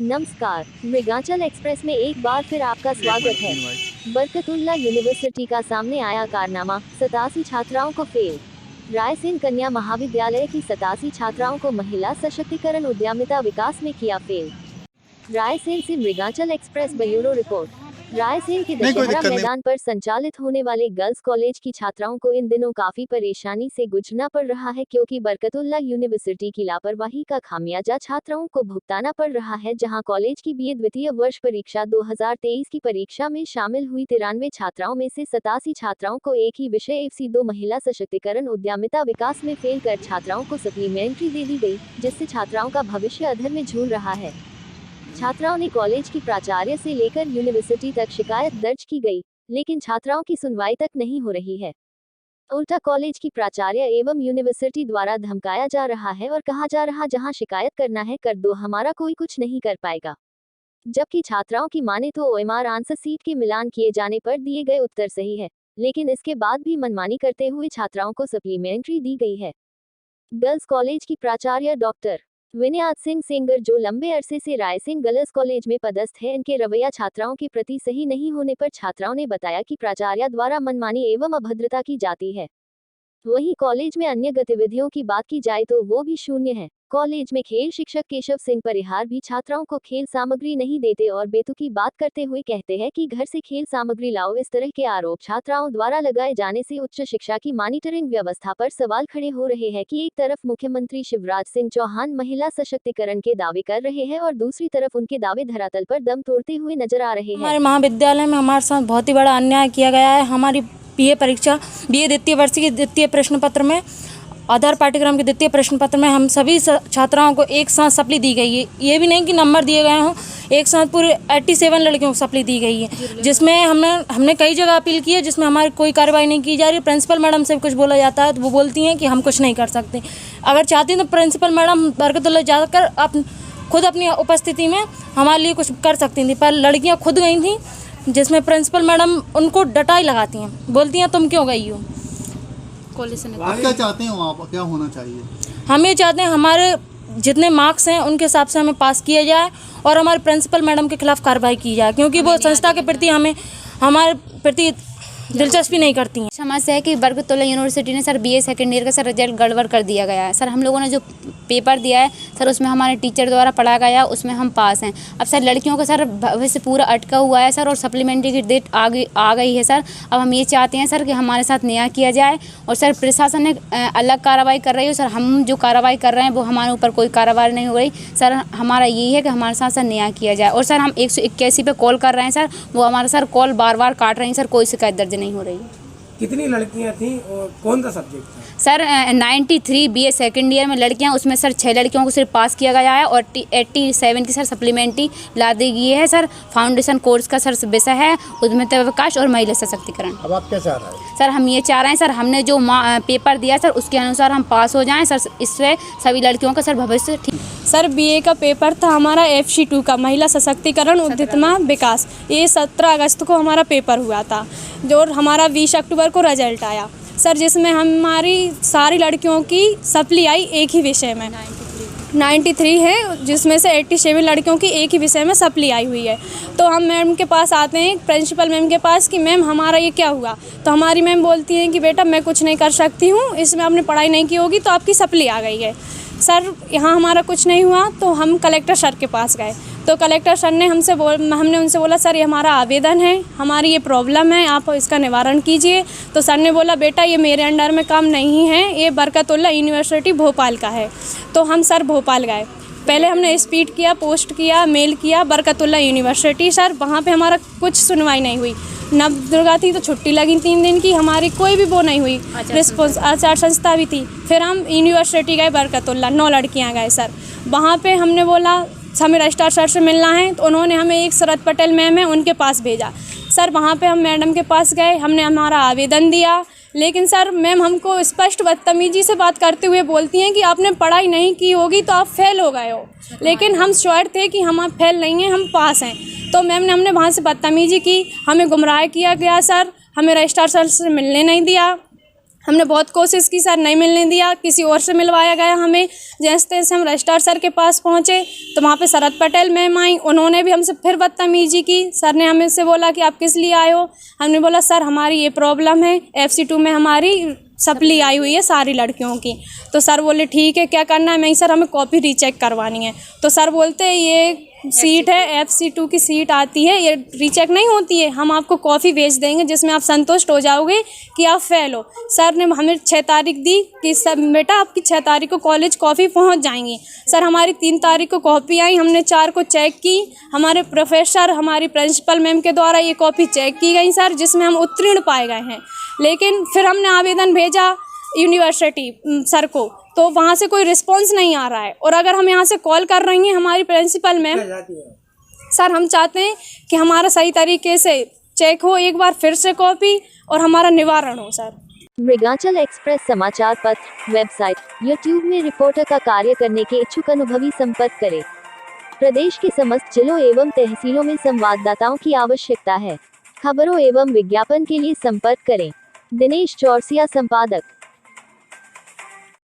नमस्कार, मृगांचल एक्सप्रेस में एक बार फिर आपका स्वागत है। बरकतुल्लाह यूनिवर्सिटी का सामने आया कारनामा, 87 छात्राओं को फेल। रायसेन कन्या महाविद्यालय की 87 छात्राओं को महिला सशक्तिकरण उद्यमिता विकास में किया फेल। रायसेन से मृगांचल एक्सप्रेस ब्यूरो रिपोर्ट। रायसेन के दशहरा मैदान पर संचालित होने वाले गर्ल्स कॉलेज की छात्राओं को इन दिनों काफी परेशानी से गुजरना पड़ रहा है, क्योंकि बरकतुल्लाह यूनिवर्सिटी की लापरवाही का खामियाजा छात्राओं को भुगताना पड़ रहा है। जहां कॉलेज की बीए द्वितीय वर्ष परीक्षा 2023 की परीक्षा में शामिल हुई 93 छात्राओं में से 87 छात्राओं को एक ही विषय FC2 महिला सशक्तिकरण उद्यमिता विकास में फेल कर छात्राओं को सप्लीमेंट्री दे दी गई, जिससे छात्राओं का भविष्य अधर में झूल रहा है। छात्राओं ने कॉलेज की प्राचार्य से लेकर यूनिवर्सिटी तक शिकायत दर्ज की गई, लेकिन छात्राओं की सुनवाई तक नहीं हो रही है। उल्टा कॉलेज की प्राचार्य एवं यूनिवर्सिटी द्वारा धमकाया जा रहा है और कहा जा रहा जहां शिकायत करना है कर दो, हमारा कोई कुछ नहीं कर पाएगा। जबकि छात्राओं की माने तो OMR आंसर सीट के मिलान किए जाने पर दिए गए उत्तर सही है, लेकिन इसके बाद भी मनमानी करते हुए छात्राओं को सप्लीमेंट्री दी गई है। गर्ल्स कॉलेज की प्राचार्य डॉक्टर विनयात सिंह सेंगर, जो लंबे अरसे से रायसेन गर्ल्स कॉलेज में पदस्थ है, इनके रवैया छात्राओं के प्रति सही नहीं होने पर छात्राओं ने बताया कि प्राचार्य द्वारा मनमानी एवं अभद्रता की जाती है। वहीं कॉलेज में अन्य गतिविधियों की बात की जाए तो वो भी शून्य है। कॉलेज में खेल शिक्षक केशव सिंह परिहार भी छात्राओं को खेल सामग्री नहीं देते और बेतुकी बात करते हुए कहते हैं कि घर से खेल सामग्री लाओ। इस तरह के आरोप छात्राओं द्वारा लगाए जाने से उच्च शिक्षा की मॉनिटरिंग व्यवस्था पर सवाल खड़े हो रहे हैं कि एक तरफ मुख्यमंत्री शिवराज सिंह चौहान महिला सशक्तिकरण के दावे कर रहे हैं और दूसरी तरफ उनके दावे धरातल पर दम तोड़ते हुए नजर आ रहे हैं। हमारे महाविद्यालय में हमारे साथ बहुत ही बड़ा अन्याय किया गया है। हमारी बीए द्वितीय वर्ष की द्वितीय प्रश्न पत्र में, आधार पाठ्यक्रम के द्वितीय प्रश्न पत्र में हम सभी छात्राओं को एक साथ सप्ली दी गई है। ये भी नहीं कि नंबर दिए गए हों, एक साथ पूरे 87 लड़कियों को सप्ली दी गई है, जिसमें हमने कई जगह अपील की है, जिसमें हमारी कोई कार्रवाई नहीं की जा रही। प्रिंसिपल मैडम से कुछ बोला जाता है तो वो बोलती हैं कि हम कुछ नहीं कर सकते। अगर चाहती तो प्रिंसिपल मैडम बरकतुल्लाह जाकर खुद अपनी उपस्थिति में हमारे लिए कुछ कर सकती थी, पर लड़कियाँ खुद गई थी, जिसमें प्रिंसिपल मैडम उनको डटाई लगाती हैं, बोलती हैं तुम क्यों गई हो कॉलेज से। आप क्या चाहते हैं, वहाँ पर क्या होना चाहिए? हम ये चाहते हैं हमारे जितने मार्क्स हैं उनके हिसाब से हमें पास किया जाए और हमारे प्रिंसिपल मैडम के खिलाफ कार्रवाई की जाए, क्योंकि वो संस्था के प्रति हमारे प्रति दिलचस्पी नहीं करती हैं। समस्या है कि बरकतुल्लाह यूनिवर्सिटी ने सर BA सेकेंड ईयर का सर रिजल्ट गड़बड़ कर दिया गया है। सर हम लोगों ने जो पेपर दिया है सर, उसमें हमारे टीचर द्वारा पढ़ाया गया, उसमें हम पास हैं। अब सर लड़कियों का सर भविष्य पूरा अटका हुआ है सर, और सप्लीमेंट्री की डेट आ गई है सर। अब हम ये चाहते हैं सर कि हमारे साथ न्याय किया जाए, और सर प्रशासन ने अलग कार्रवाई कर रही है सर, हम जो कार्रवाई कर रहे हैं वो हमारे ऊपर कोई कार्रवाई नहीं हो रही सर। हमारा यही है कि हमारे साथ सर न्याय किया जाए। और सर हम 181 पे कॉल कर रहे हैं सर, वो हमारा सर कॉल बार बार काट रही हैं सर, कोई शिकायत दर्ज नहीं हो रही। कितनी लड़कियां थी और कौन सा सब्जेक्ट था? सर 93 BA सेकेंड ईयर में लड़कियां, उसमें सर 6 लड़कियों को सिर्फ पास किया गया है, और 87 की सर सप्लीमेंट्री ला दी गई है सर। फाउंडेशन कोर्स का सर विषय है उद्यमिता विकास और महिला सशक्तिकरण। अब आप क्या चाह रहे हैं? सर हम ये चाह रहे हैं सर, हमने जो पेपर दिया सर उसके अनुसार हम पास हो जाएं सर, इससे सभी लड़कियों का सर भविष्य ठीक। सर BA का पेपर था हमारा FC2 का, महिला सशक्तिकरण उद्यमिता विकास। ये 17 अगस्त को हमारा पेपर हुआ था, जो हमारा 20 अक्टूबर को रिजल्ट आया सर, जिसमें हमारी सारी लड़कियों की सप्ली आई एक ही विषय में। 93 है, जिसमें से 87 लड़कियों की एक ही विषय में सप्ली आई हुई है। तो हम मैम के पास आते हैं, प्रिंसिपल मैम के पास, कि मैम हमारा ये क्या हुआ। तो हमारी मैम बोलती हैं कि बेटा मैं कुछ नहीं कर सकती हूँ, इसमें आपने पढ़ाई नहीं की होगी तो आपकी सप्ली आ गई है। सर यहाँ हमारा कुछ नहीं हुआ, तो हम कलेक्टर सर के पास गए, तो कलेक्टर सर ने हमने उनसे बोला सर ये हमारा आवेदन है, हमारी ये प्रॉब्लम है, आप इसका निवारण कीजिए। तो सर ने बोला बेटा ये मेरे अंडर में काम नहीं है, ये बरकतुल्लाह यूनिवर्सिटी भोपाल का है। तो हम सर भोपाल गए, पहले हमने स्पीड किया, पोस्ट किया, मेल किया बरकतुल्लाह यूनिवर्सिटी सर, वहाँ पे हमारा कुछ सुनवाई नहीं हुई। नव दुर्गा थी तो छुट्टी लगी 3 दिन की, हमारी कोई भी वो नहीं हुई, रिस्पॉन्स आचार संस्था भी थी। फिर हम यूनिवर्सिटी गए बरकतुल्लाह, 9 लड़कियाँ गए सर, वहाँ पे हमने बोला हमें रजिस्ट्रार सर से मिलना है, तो उन्होंने हमें एक शरद पटेल मैम है उनके पास भेजा सर। वहाँ पे हम मैडम के पास गए, हमने हमारा आवेदन दिया, लेकिन सर मैम हमको स्पष्ट बदतमीजी से बात करते हुए बोलती हैं कि आपने पढ़ाई नहीं की होगी तो आप फेल हो गए हो, लेकिन हम श्योर थे कि हम फेल नहीं हैं, हम पास हैं। तो मैम ने हमने वहाँ से बदतमीजी की, हमें गुमराह किया गया सर, हमें रजिस्ट्रार सर से मिलने नहीं दिया, हमने बहुत कोशिश की सर, नहीं मिलने दिया, किसी और से मिलवाया गया हमें। जैसे तैसे हम रजिस्ट्रार सर के पास पहुँचे तो वहाँ पे शरद पटेल मैम आई, उन्होंने भी हमसे फिर बदतमीजी की। सर ने हमें से बोला कि आप किस लिए आए हो। हमने बोला सर हमारी ये प्रॉब्लम है, FC2 में हमारी सप्ली आई हुई है सारी लड़कियों की। तो सर बोले ठीक है, क्या करना है। मैं सर हमें कॉपी रीचेक करवानी है। तो सर बोलते हैं ये सीट है, FC2 की सीट आती है, ये रीचेक नहीं होती है, हम आपको कॉफ़ी भेज देंगे जिसमें आप संतुष्ट हो जाओगे कि आप फेल हो। सर ने हमें 6 तारीख दी कि सब बेटा आपकी 6 तारीख को कॉलेज कॉफ़ी पहुंच जाएंगी। सर हमारी 3 तारीख को कॉपी आई, हमने 4 को चेक की। हमारे प्रोफेसर, हमारी प्रिंसिपल मैम के द्वारा ये कॉपी चेक की गई सर, जिसमें हम उत्तीर्ण पाए गए हैं। लेकिन फिर हमने आवेदन भेजा यूनिवर्सिटी सर को, तो वहाँ से कोई रिस्पांस नहीं आ रहा है। और अगर हम यहाँ से कॉल कर रही हैं हमारी प्रिंसिपल मैम, सर हम चाहते हैं कि हमारा सही तरीके से चेक हो एक बार फिर से कॉपी और हमारा निवारण हो सर। मृगांचल एक्सप्रेस समाचार पत्र, वेबसाइट, यूट्यूब में रिपोर्टर का कार्य करने के इच्छुक अनुभवी संपर्क करें। प्रदेश के समस्त जिलों एवं तहसीलों में संवाददाताओं की आवश्यकता है। खबरों एवं विज्ञापन के लिए संपर्क करें। दिनेश चौरसिया, संपादक।